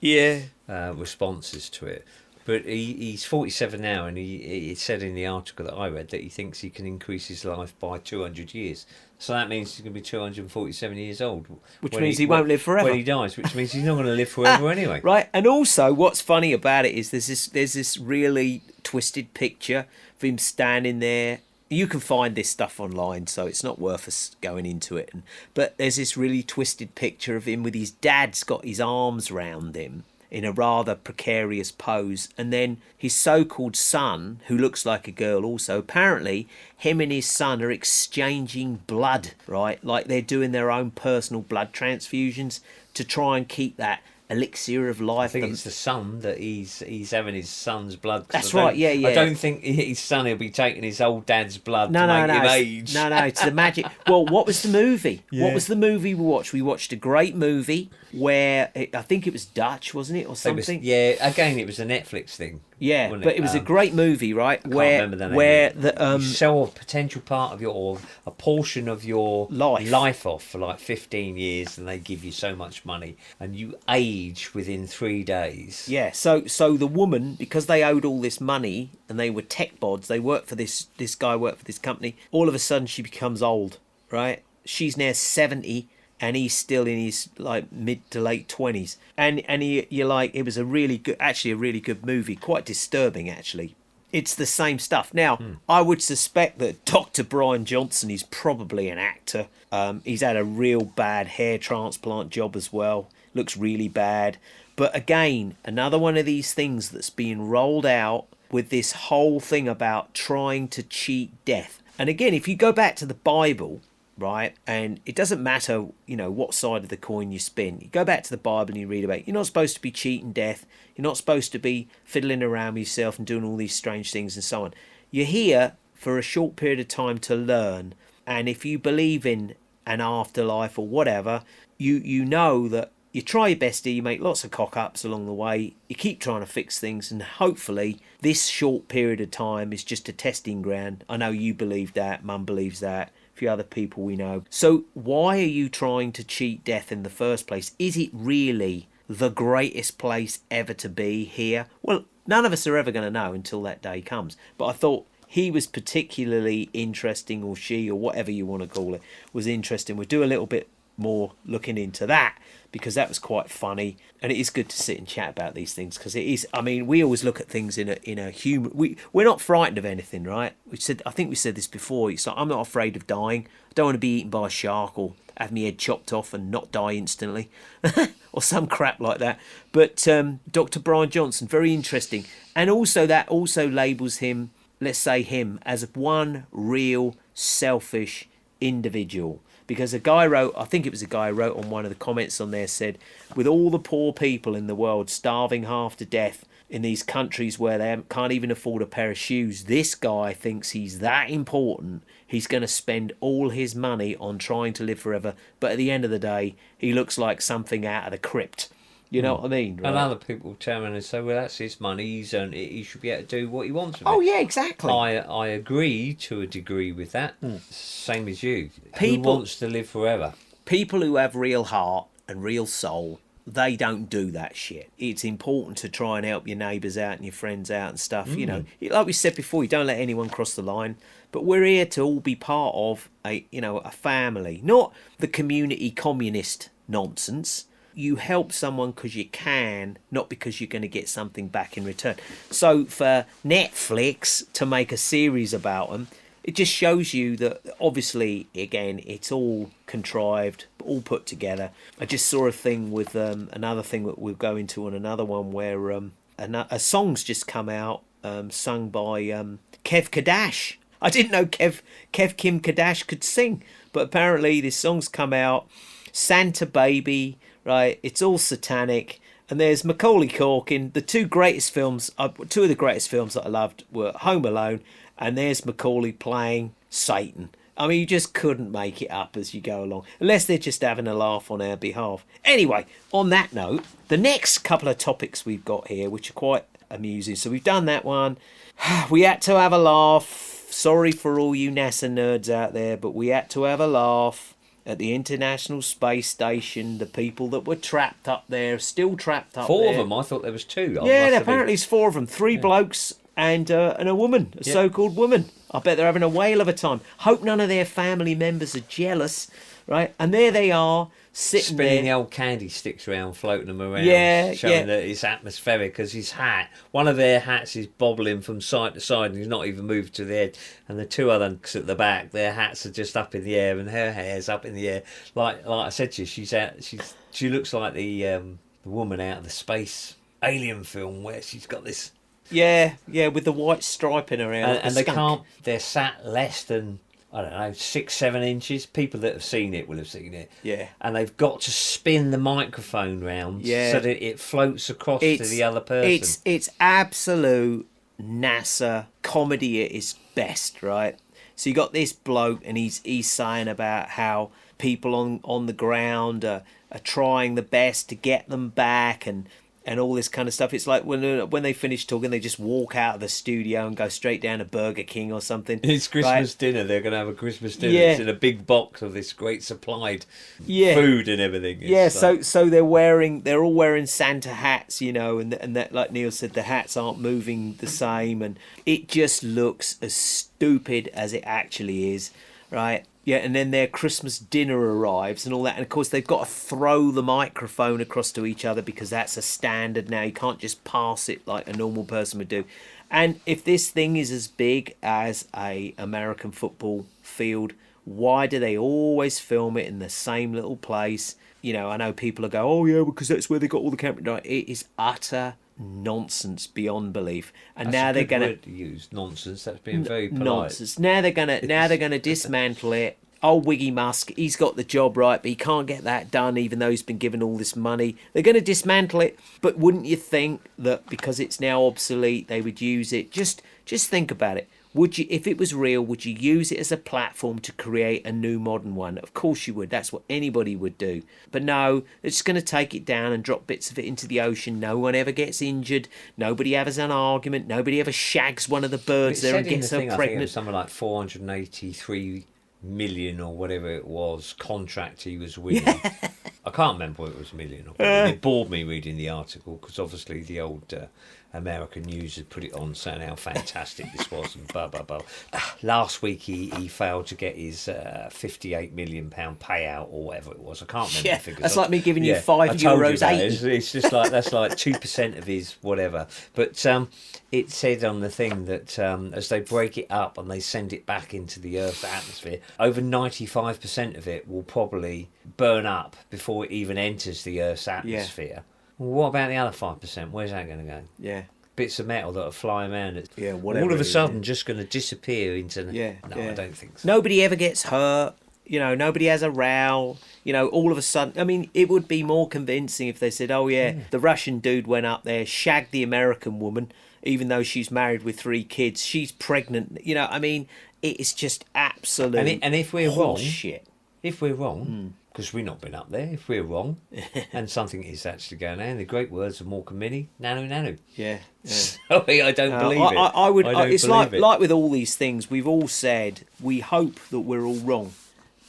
responses to it. But he's 47 now, and he said in the article that I read that he thinks he can increase his life by 200 years. So that means he's going to be 247 years old. Which means he won't live forever. When he dies, which means he's not going to live forever anyway. Right, and also what's funny about it is there's this really twisted picture of him standing there. You can find this stuff online, so it's not worth us going into it. But there's this really twisted picture of him with his dad's got his arms round him in a rather precarious pose, and then his so-called son, who looks like a girl also, apparently him and his son are exchanging blood, right? Like they're doing their own personal blood transfusions to try and keep that elixir of life. I think it's the son that he's having his son's blood. That's right, yeah. I don't think his son will be taking his old dad's blood to make him age. No, it's the magic. Well, what was the movie? Yeah. What was the movie we watched? We watched a great movie where, I think it was Dutch, wasn't it, or something? Again, it was a Netflix thing. Yeah, but it was a great movie, right? I can't remember the name. You sell a potential part of a portion of your life off for like 15 years, and they give you so much money, and you age within 3 days. Yeah, so the woman, because they owed all this money, and they were tech bods, they worked for this guy worked for this company, all of a sudden she becomes old, right? She's now 70, and he's still in his like mid to late 20s, and you're like, it was a really good movie, quite disturbing actually. It's the same stuff. Now, I would suspect that Dr. Bryan Johnson is probably an actor. He's had a real bad hair transplant job as well. Looks really bad. But again, another one of these things that's being rolled out with this whole thing about trying to cheat death. And again, if you go back to the Bible, right, and it doesn't matter, what side of the coin you spin. You go back to the Bible and you read about it. You're not supposed to be cheating death. You're not supposed to be fiddling around with yourself and doing all these strange things and so on. You're here for a short period of time to learn. And if you believe in an afterlife or whatever, you know that you try your best here, you make lots of cock-ups along the way, you keep trying to fix things, and hopefully this short period of time is just a testing ground. I know you believe that, Mum believes that, a few other people we know. So why are you trying to cheat death in the first place? Is it really the greatest place ever to be here? Well, none of us are ever going to know until that day comes. But I thought he was particularly interesting, or she, or whatever you want to call it, was interesting. We'll do a little bit more looking into that, because that was quite funny, and it is good to sit and chat about these things, because it is, we always look at things in a human, we're not frightened of anything, right? I think we said this before, it's like, I'm not afraid of dying. I don't want to be eaten by a shark or have my head chopped off and not die instantly or some crap like that. But Dr. Bryan Johnson, very interesting, and also that also labels him, let's say him, as one real selfish individual. Because a guy wrote, I think it was a guy who wrote on one of the comments on there, said, with all the poor people in the world starving half to death in these countries where they can't even afford a pair of shoes, this guy thinks he's that important, he's going to spend all his money on trying to live forever. But at the end of the day, he looks like something out of the crypt. You know what I mean? Right? And other people turn around and say, well, that's his money, he's earned it, he should be able to do what he wants with it. Oh, yeah, exactly. I agree to a degree with that. Same as you. Who wants to live forever? People who have real heart and real soul, they don't do that shit. It's important to try and help your neighbours out and your friends out and stuff. Like we said before, you don't let anyone cross the line. But we're here to all be part of a family, not the community communist nonsense. You help someone because you can, not because you're going to get something back in return. So for Netflix to make a series about them, it just shows you that obviously, again, it's all contrived, all put together. I just saw a thing with another thing that we'll go into on another one where a song's just come out sung by Kev Kadash. I didn't know Kev Kim Kadash could sing, but apparently this song's come out, Santa Baby, right? It's all satanic. And there's Macaulay Culkin. The two of the greatest films that I loved were Home Alone, and there's Macaulay playing Satan. I mean, you just couldn't make it up as you go along, unless they're just having a laugh on our behalf. Anyway, on that note, the next couple of topics we've got here, which are quite amusing. So we've done that one. We had to have a laugh. Sorry for all you NASA nerds out there, but we had to have a laugh at the International Space Station. The people that were trapped up there, still trapped up there. 4 of them. I thought there was 2. Yeah, apparently it's 4 of them. 3 blokes and a woman, a so-called woman. I bet they're having a whale of a time. Hope none of their family members are jealous, right? And there they are, sitting spinning there. the old candy sticks around, floating them around, showing that it's atmospheric, because his hat, one of their hats is bobbling from side to side and he's not even moved to the edge, and the 2 others at the back, their hats are just up in the air and her hair's up in the air. Like I said to you, she looks like the woman out of the space Alien film where she's got this... Yeah, with the white stripe in her hair. And they can't, they're sat less than... I don't know, 6-7 inches. People that have seen it will have seen it. Yeah. And they've got to spin the microphone round so that it floats across to the other person. It's absolute NASA comedy at its best, right? So you got this bloke and he's saying about how people on the ground are trying the best to get them back and all this kind of stuff. It's like when they finish talking, they just walk out of the studio and go straight down to Burger King or something. It's Christmas dinner. They're going to have a Christmas dinner. Yeah. It's in a big box of this great supplied food and everything. So they're all wearing Santa hats, and that, like Neil said, the hats aren't moving the same, and it just looks as stupid as it actually is, right? Yeah, and then their Christmas dinner arrives and all that. And, of course, they've got to throw the microphone across to each other because that's a standard now. You can't just pass it like a normal person would do. And if this thing is as big as a American football field, why do they always film it in the same little place? I know people will go, oh, yeah, because that's where they got all the camera. No, it is utter nonsense beyond belief. And that's now a they're good going word to use nonsense. That's being very polite. Nonsense. Now they're gonna dismantle it. Old Wiggy Musk, he's got the job right, but he can't get that done even though he's been given all this money. They're going to dismantle it, but wouldn't you think that because it's now obsolete, they would use it? Just think about it. Would you, if it was real, would you use it as a platform to create a new modern one? Of course you would. That's what anybody would do. But no, they're just going to take it down and drop bits of it into the ocean. No one ever gets injured. Nobody has an argument. Nobody ever shags one of the birds there and gets her pregnant. I think it was something like 483 million or whatever it was contract he was winning. I can't remember whether it was a million or it bored me reading the article because obviously the old American news had put it on saying how fantastic this was and blah blah blah. Last week he failed to get his £58 million payout or whatever it was. I can't remember the figures. That's like me giving you €5 80. It's just like that's like 2% of his whatever. But it said on the thing that as they break it up and they send it back into the Earth's atmosphere, over 95% of it will probably burn up before it even enters the Earth's atmosphere. Yeah. Well, what about the other 5%? Where's that going to go? Yeah. Bits of metal that are flying around. Whatever. All of a sudden just going to disappear into the... I don't think so. Nobody ever gets hurt. Nobody has a row. All of a sudden... I mean, it would be more convincing if they said, the Russian dude went up there, shagged the American woman, even though she's married with 3 kids. She's pregnant. I mean, it's just absolute and if we're wrong... shit. If we're wrong... Because we've not been up there. If we're wrong, and something is actually going on, the great words of Morgan Minnie, nanu nanu. Yeah. Sorry, I don't believe it. I would. It's like with all these things. We've all said we hope that we're all wrong,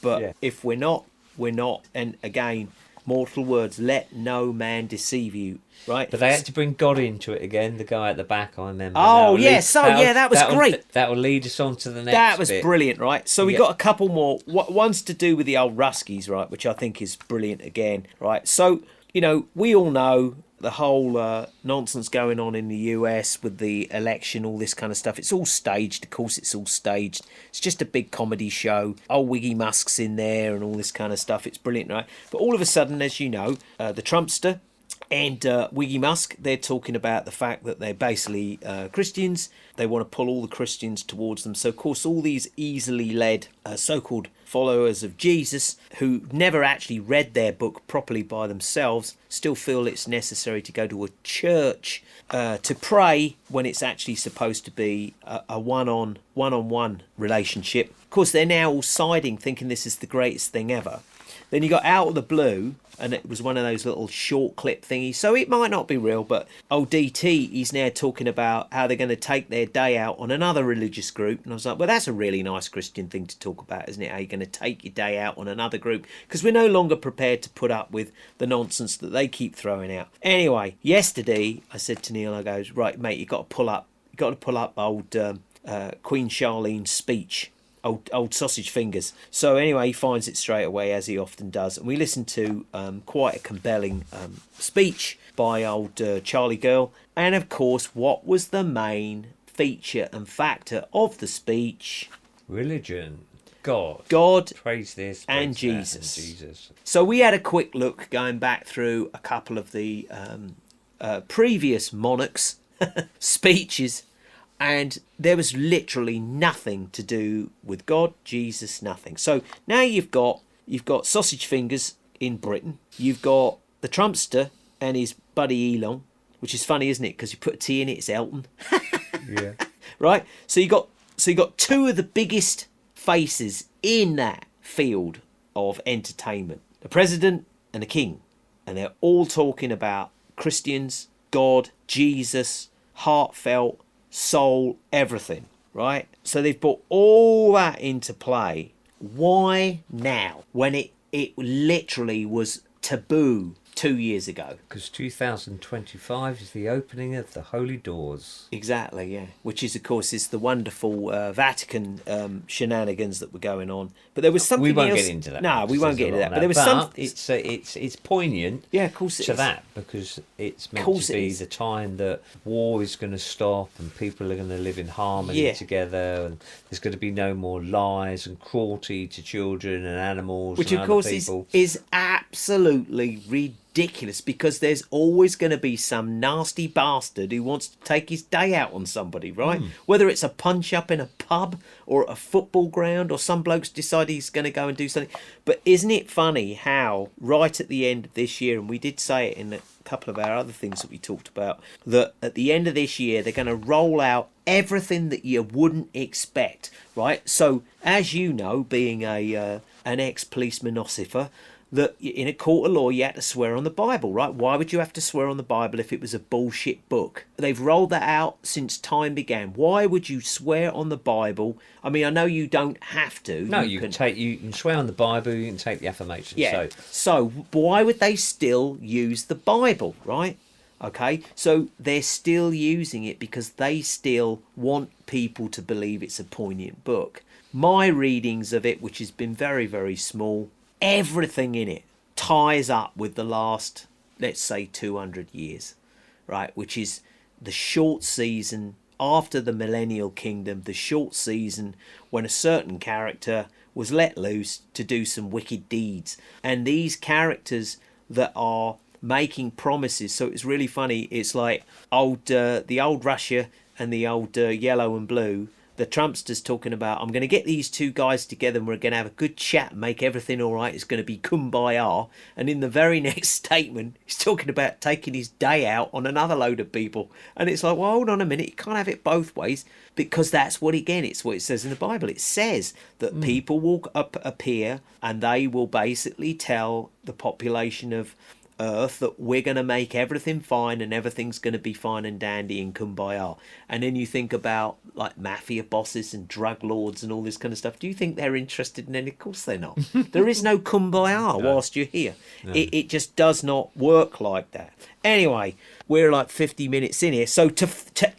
but if we're not, we're not. And again, mortal words: let no man deceive you. Right. But they had to bring God into it again. The guy at the back, I remember. Oh yes, that was great. That will lead us on to the next. That was brilliant, right? So we got a couple more. One's to do with the old Ruskies, right, which I think is brilliant again, right? So we all know the whole nonsense going on in the US with the election, all this kind of stuff. It's all staged. Of course, it's all staged. It's just a big comedy show. Old Wiggy Musk's in there and all this kind of stuff. It's brilliant, right? But all of a sudden, as you know, the Trumpster and Wiggy Musk, they're talking about the fact that they're basically Christians. They want to pull all the Christians towards them. So, of course, all these easily led so-called followers of Jesus who never actually read their book properly by themselves still feel it's necessary to go to a church to pray when it's actually supposed to be a one-on-one relationship. Of course, they're now all siding, thinking this is the greatest thing ever. Then you got Out of the Blue, and it was one of those little short clip thingies. So it might not be real, but old DT, he's now talking about how they're going to take their day out on another religious group. And I was like, well, that's a really nice Christian thing to talk about, isn't it? How you're going to take your day out on another group? Because we're no longer prepared to put up with the nonsense that they keep throwing out. Anyway, yesterday, I said to Neil, I goes, right, mate, you've got to pull up old Queen Charlene's speech. Old sausage fingers. So anyway, he finds it straight away, as he often does, and we listened to quite a compelling speech by old Charlie Girl. And of course, what was the main feature and factor of the speech? Religion. God. Praise this, praise and that, Jesus. and Jesus. So we had a quick look going back through a couple of the previous monarchs' speeches. And there was literally nothing to do with God, Jesus, nothing. So now you've got sausage fingers in Britain. You've got the Trumpster and his buddy Elon, which is funny, isn't it? Because you put a T in it, it's Elton. Yeah. Right. So you got two of the biggest faces in that field of entertainment: the president and the king, and they're all talking about Christians, God, Jesus, heartfelt. Soul, everything, right? So they've put all that into play. Why now, when it literally was taboo 2 years ago? Because 2025 is the opening of the holy doors. Exactly, yeah. Which is, of course, is the wonderful Vatican shenanigans that were going on. But there was something else. We won't get into that. No, we won't get into that. But there was something. It's poignant. Yeah, of course it to is. that, because it's meant to be the time that war is going to stop and people are going to live in harmony together, and there's going to be no more lies and cruelty to children and animals. Which, and of course, people. is absolutely ridiculous, because there's always going to be some nasty bastard who wants to take his day out on somebody, right? Whether it's a punch up in a pub or a football ground, or some blokes decide he's going to go and do something. But isn't it funny how right at the end of this year, and we did say it in a couple of our other things that we talked about, that at the end of this year they're going to roll out everything that you wouldn't expect, right? So as you know, being an ex-policeman ossifer, that in a court of law you had to swear on the Bible, right? Why would you have to swear on the Bible if it was a bullshit book? They've rolled that out since time began. Why would you swear on the Bible? I mean, I know you don't have to. No, you can swear on the Bible, you can take the affirmation. Yeah. So why would they still use the Bible, right? Okay, so they're still using it because they still want people to believe it's a poignant book. My readings of it, which has been very, very small, everything in it ties up with the last, let's say, 200 years, right? Which is the short season after the Millennial Kingdom, the short season when a certain character was let loose to do some wicked deeds. And these characters that are making promises, so it's really funny, it's like the old Russia and the old yellow and blue. The Trumpster's talking about, I'm going to get these two guys together and we're going to have a good chat and make everything all right. It's going to be kumbaya. And in the very next statement, he's talking about taking his day out on another load of people. And it's like, well, hold on a minute. You can't have it both ways, because that's what, again, it's what it says in the Bible. It says that people will appear and they will basically tell the population of Earth that we're going to make everything fine and everything's going to be fine and dandy and kumbaya. And then you think about like mafia bosses and drug lords and all this kind of stuff. Do you think they're interested in any? Of course they're not. There is no kumbaya whilst you're here. No. It just does not work like that. Anyway, we're like 50 minutes in here, so to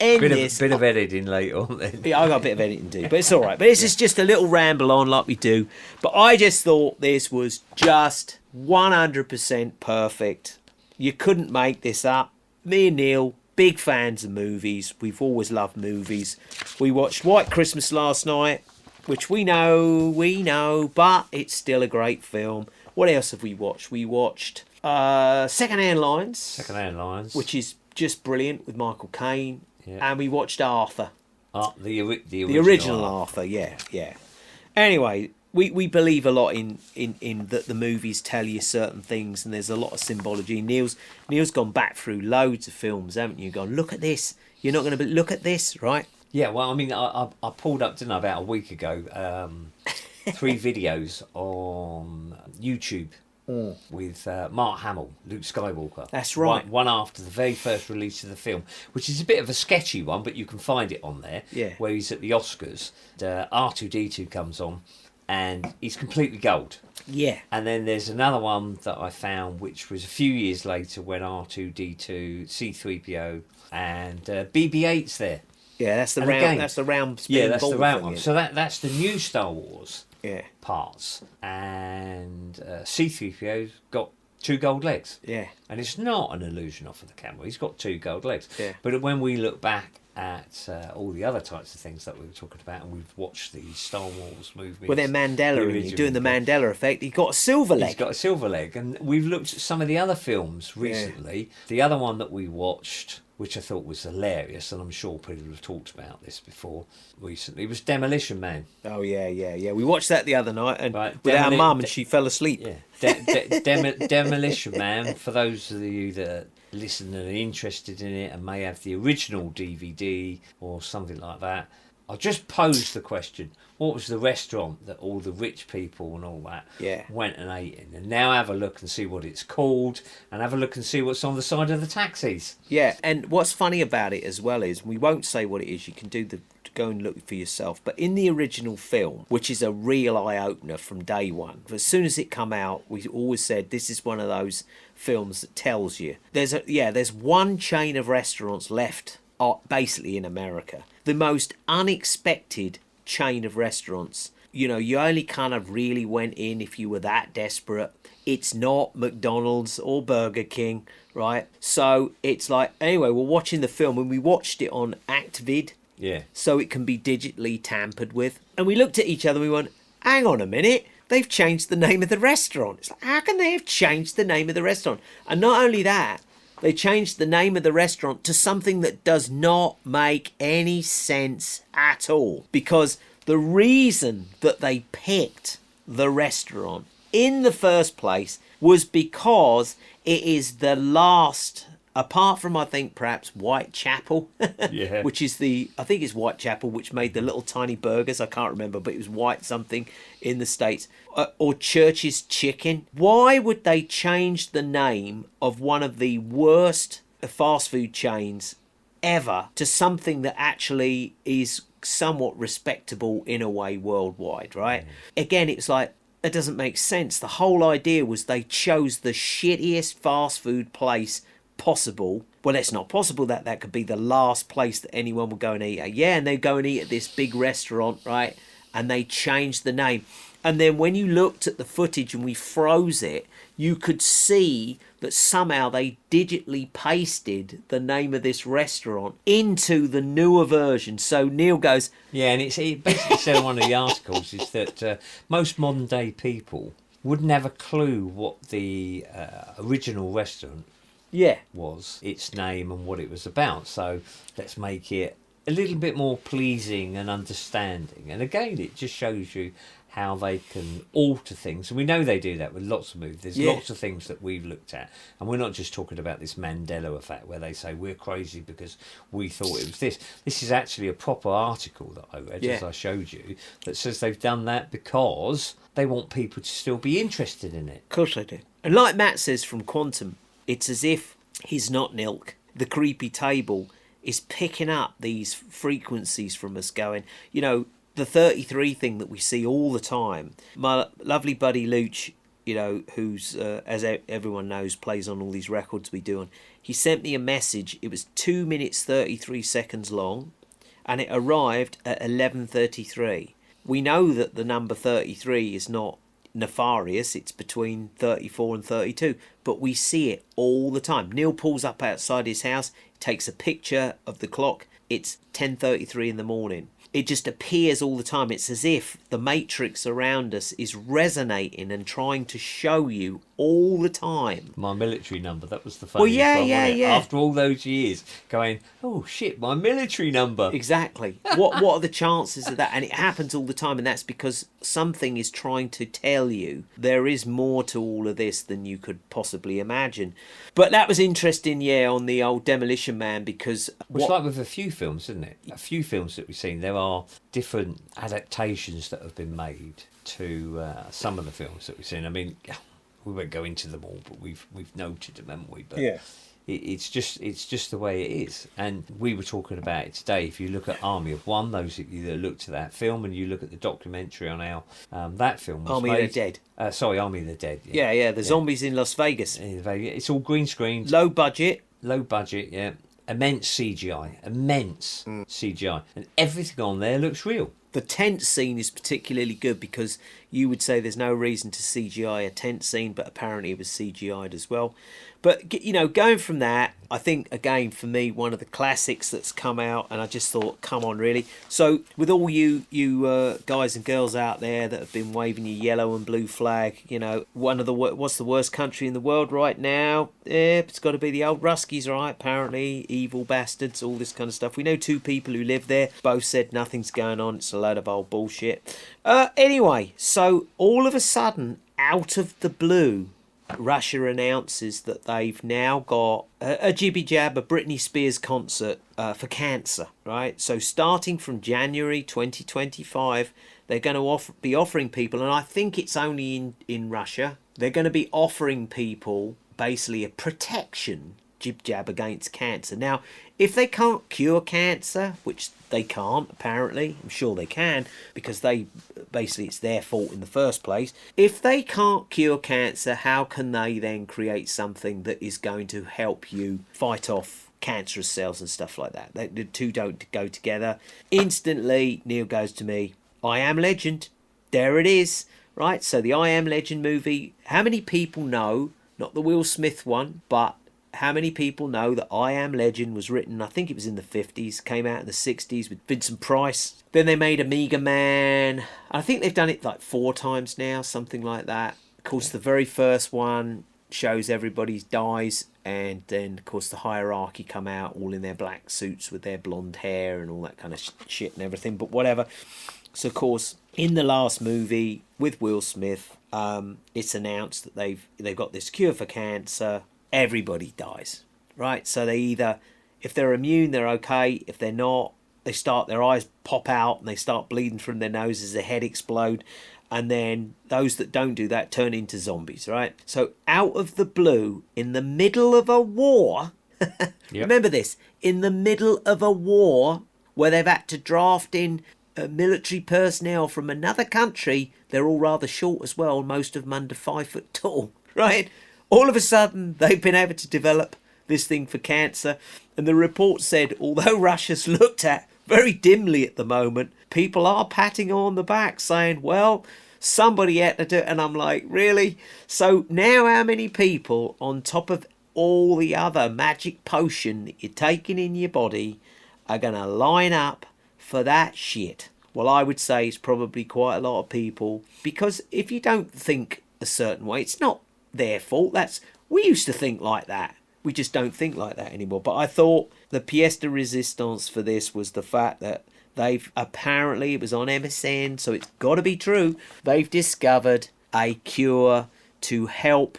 end this, bit of editing later on then. Yeah, I got a bit of editing to do, but it's all right. But this is just a little ramble on like we do. But I just thought this was just 100% perfect. You couldn't make this up. Me and Neil, big fans of movies. We've always loved movies. We watched White Christmas last night, which we know, but it's still a great film. What else have we watched? We watched Secondhand Lines, which is just brilliant with Michael Caine, and we watched Arthur. The original Arthur, yeah. Anyway, we believe a lot in that the movies tell you certain things, and there's a lot of symbology. Neil's gone back through loads of films, haven't you? Gone, look at this. You're not going to look at this, right? Yeah, well, I mean, I pulled up, didn't I, about a week ago, 3 videos on YouTube with Mark Hamill, Luke Skywalker. That's right. One after the very first release of the film, which is a bit of a sketchy one, but you can find it on there. Yeah. Where he's at the Oscars. R2-D2 comes on, and he's completely gold. Yeah. And then there's another one that I found, which was a few years later when R2-D2, C-3PO, and BB-8's there. Yeah, that's the round. Again, that's the round. Yeah, that's the round one. So that's the new Star Wars. Yeah. Parts, and C-3PO's got 2 gold legs. Yeah. And it's not an illusion off of the camera. He's got 2 gold legs. Yeah. But when we look back at all the other types of things that we were talking about, and we've watched the Star Wars movies. Well, they're Mandela, you're doing the Mandela effect. He's got a silver leg. He's got a silver leg. And we've looked at some of the other films recently. Yeah. The other one that we watched, which I thought was hilarious, and I'm sure people have talked about this before recently, was Demolition Man. Oh, yeah. We watched that the other night and with our mum, and she fell asleep. Yeah. Demolition Man, for those of you that listen and are interested in it and may have the original DVD or something like that, I'll just pose the question: what was the restaurant that all the rich people and all that went and ate in? And now have a look and see what it's called, and have a look and see what's on the side of the taxis. Yeah, and what's funny about it as well is, we won't say what it is, you can go and look for yourself, but in the original film, which is a real eye-opener from day one, as soon as it come out, we always said this is one of those films that tells you there's one chain of restaurants left basically in America, the most unexpected chain of restaurants. You know, you only kind of really went in if you were that desperate. It's not McDonald's or Burger King, right? So it's like, anyway, we're watching the film, and we watched it on ActVid, so it can be digitally tampered with, and we looked at each other and we went, hang on a minute, they've changed the name of the restaurant. It's like, how can they have changed the name of the restaurant? And not only that, they changed the name of the restaurant to something that does not make any sense at all. Because the reason that they picked the restaurant in the first place was because it is the last, apart from, I think, perhaps Whitechapel, which is I think it's Whitechapel, which made the little tiny burgers. I can't remember, but it was White something in the States. Or Church's Chicken. Why would they change the name of one of the worst fast food chains ever to something that actually is somewhat respectable in a way worldwide, right? Again, it's like, it doesn't make sense. The whole idea was they chose the shittiest fast food place possible. Well, it's not possible that could be the last place that anyone would go and eat at. Yeah, and they go and eat at this big restaurant, right? And they changed the name. And then when you looked at the footage and we froze it, you could see that somehow they digitally pasted the name of this restaurant into the newer version. So Neil goes... Yeah, and it basically said in one of the articles is that most modern day people wouldn't have a clue what the original restaurant was, its name and what it was about. So let's make it a little bit more pleasing and understanding. And again, it just shows you how they can alter things. And we know they do that with lots of movies. There's lots of things that we've looked at. And we're not just talking about this Mandela effect where they say we're crazy because we thought it was this. This is actually a proper article that I read, as I showed you, that says they've done that because they want people to still be interested in it. Of course they do. And like Matt says from Quantum, it's as if he's not Nilk. The creepy table is picking up these frequencies from us going, you know, the 33 thing that we see all the time. My lovely buddy Luch, you know, who's, as everyone knows, plays on all these records we do on, he sent me a message. It was 2 minutes 33 seconds long, and it arrived at 11:33. We know that the number 33 is not nefarious. It's between 34 and 32, but we see it all the time. Neil pulls up outside his house, takes a picture of the clock. It's 10:33 in the morning. It just appears all the time. It's as if the matrix around us is resonating and trying to show you all the time. My military number, that was the funniest one, wasn't it? After all those years, going, oh shit, my military number. Exactly. What are the chances of that? And it happens all the time, and that's because something is trying to tell you there is more to all of this than you could possibly imagine. But that was interesting, on the old Demolition Man, because... It's like with a few films, isn't it? A few films that we've seen, there are different adaptations that have been made to some of the films that we've seen. I mean, we won't go into them all, but we've noted them, haven't we? But yeah. It's just the way it is. And we were talking about it today. If you look at Army of One, those of you that looked at that film, and you look at the documentary on how that film was Army made. of the Dead. Army of the Dead. Yeah, the zombies in Las Vegas. It's all green screen. Low budget, yeah. Immense CGI. CGI. And everything on there looks real. The tent scene is particularly good because you would say there's no reason to CGI a tent scene, but apparently it was CGI'd as well. But, going from that, I think, again, for me, one of the classics that's come out, and I just thought, come on, really. So, with all you guys and girls out there that have been waving your yellow and blue flag, what's the worst country in the world right now? It's got to be the old Ruskies, right? Apparently, evil bastards, all this kind of stuff. We know two people who live there, both said nothing's going on, it's a load of old bullshit. Anyway, so all of a sudden, out of the blue, Russia announces that they've now got a jibby jab, a Britney Spears concert for cancer, right? So starting from January 2025, they're going to be offering people, and I think it's only in Russia, they're going to be offering people basically a protection jib jab against cancer. Now, if they can't cure cancer, which they can't, apparently, I'm sure they can, because it's their fault in the first place. If they can't cure cancer, how can they then create something that is going to help you fight off cancerous cells and stuff like that? The two don't go together. Instantly, Neil goes to me, I Am Legend. There it is, right? So the I Am Legend movie, how many people know, not the Will Smith one, but how many people know that I Am Legend was written, I think it was in the 50s, came out in the 60s with Vincent Price. Then they made Omega Man. I think they've done it like 4 times now, something like that. Of course, the very first one shows everybody dies, and then, of course, the hierarchy come out all in their black suits with their blonde hair and all that kind of shit and everything, but whatever. So, of course, in the last movie with Will Smith, it's announced that they've got this cure for cancer. Everybody dies, right? So they either, if they're immune, they're okay. If they're not, their eyes pop out and they start bleeding from their noses, their head explode. And then those that don't do that turn into zombies, right? So out of the blue, in the middle of a war, yep. Remember this, in the middle of a war where they've had to draft in military personnel from another country, they're all rather short as well, most of them under 5 foot tall, right? All of a sudden, they've been able to develop this thing for cancer. And the report said, although Russia's looked at very dimly at the moment, people are patting on the back saying, well, somebody had to do it. And I'm like, really? So now how many people, on top of all the other magic potion that you're taking in your body, are going to line up for that shit? Well, I would say it's probably quite a lot of people. Because if you don't think a certain way, it's not their fault. We used to think like that. We just don't think like that anymore. But I thought the pièce de résistance for this was the fact that they've apparently, it was on MSN, so it's got to be true, they've discovered a cure to help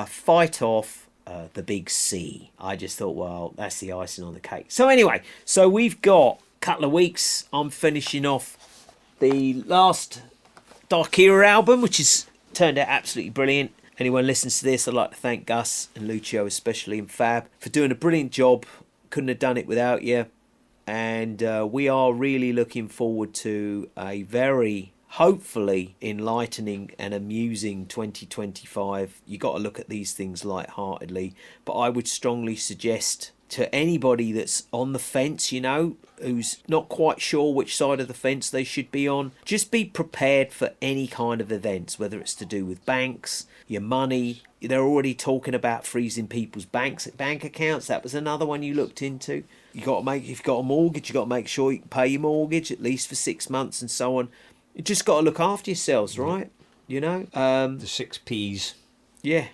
fight off the big C. I just thought, well, that's the icing on the cake. So anyway, so we've got a couple of weeks. I'm finishing off the last Dark Era album, which has turned out absolutely brilliant. Anyone listens to this, I'd like to thank Gus and Lucio, especially, and Fab, for doing a brilliant job. Couldn't have done it without you. And we are really looking forward to a very, hopefully, enlightening and amusing 2025. You got to look at these things lightheartedly. But I would strongly suggest to anybody that's on the fence, you know, who's not quite sure which side of the fence they should be on, just be prepared for any kind of events, whether it's to do with banks, your money. They're already talking about freezing people's bank accounts. That was another one you looked into. If you've got a mortgage, you've got to make sure you can pay your mortgage at least for 6 months and so on. You just got to look after yourselves, right? You know? The 6 Ps. Yeah.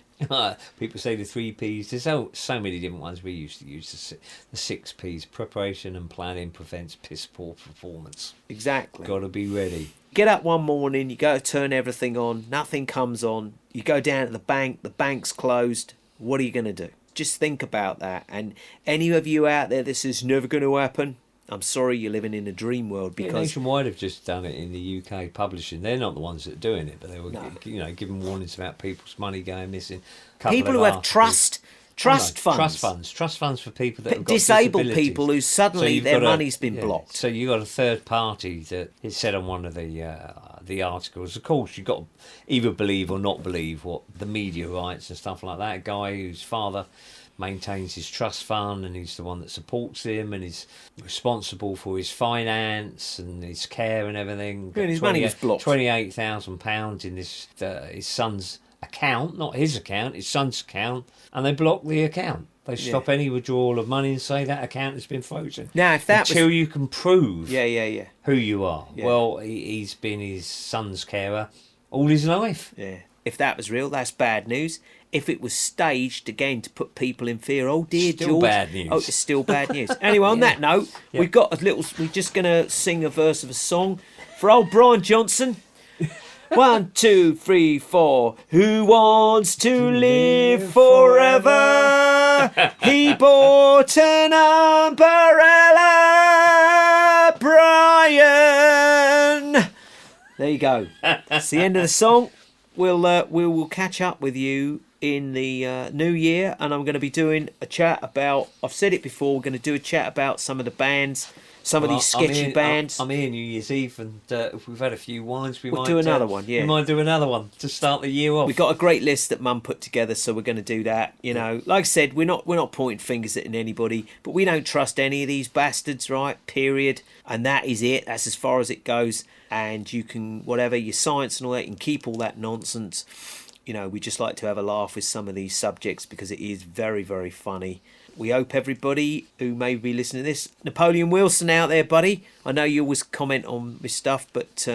People say the 3 Ps. There's so many different ones we used to use. The 6 Ps. Preparation and planning prevents piss poor performance. Exactly. Got to be ready. Get up one morning, you go to turn everything on, nothing comes on. You go down to the bank's closed. What are you going to do? Just think about that. And any of you out there, this is never going to happen. I'm sorry, you're living in a dream world, because Nationwide have just done it in the UK publishing. They're not the ones that are doing it, but they were, giving warnings about people's money going missing. People who have trust funds for people that have got disabled disabilities. people who suddenly their money's been blocked. So you've got a third party that it said on one of the articles. Of course, you've got to either believe or not believe what the media writes and stuff like that. A guy whose father maintains his trust fund, and he's the one that supports him and is responsible for his finance and his care and everything. Yeah, his money was blocked. £28,000 in his son's account, not his account, his son's account, and they block the account. They stop any withdrawal of money and say that account has been frozen. Now, if that until you can prove who you are. Yeah. Well, he's been his son's carer all his life. Yeah. If that was real, that's bad news. If it was staged, again, to put people in fear, oh dear, still George. Bad news. Oh, it's still bad news. Anyway, on that note, we're just going to sing a verse of a song for old Bryan Johnson. 1, 2, 3, 4. Who wants to live forever? He bought an umbrella, Bryan. There you go. That's the end of the song. We will catch up with you in the new year, and I'm going to be doing a chat about, I've said it before, we're going to do a chat about some of the bands, some of these sketchy bands. I'm here New Year's Eve, and if we've had a few wines, we'll do another one. Yeah, we might do another one to start the year off. We've got a great list that Mum put together, so we're going to do that. You know, like I said, we're not pointing fingers at anybody, but we don't trust any of these bastards, right? Period. And that is it. That's as far as it goes. And you can, whatever your science and all that, you can keep all that nonsense. You know, we just like to have a laugh with some of these subjects because it is very, very funny. We hope everybody who may be listening to this, Napoleon Wilson out there, buddy. I know you always comment on my stuff, but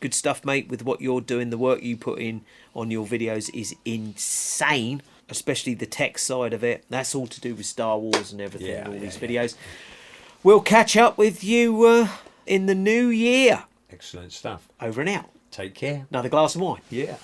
good stuff, mate, with what you're doing. The work you put in on your videos is insane, especially the tech side of it. That's all to do with Star Wars and everything, these videos. We'll catch up with you in the new year. Excellent stuff. Over and out. Take care. Another glass of wine. Yeah.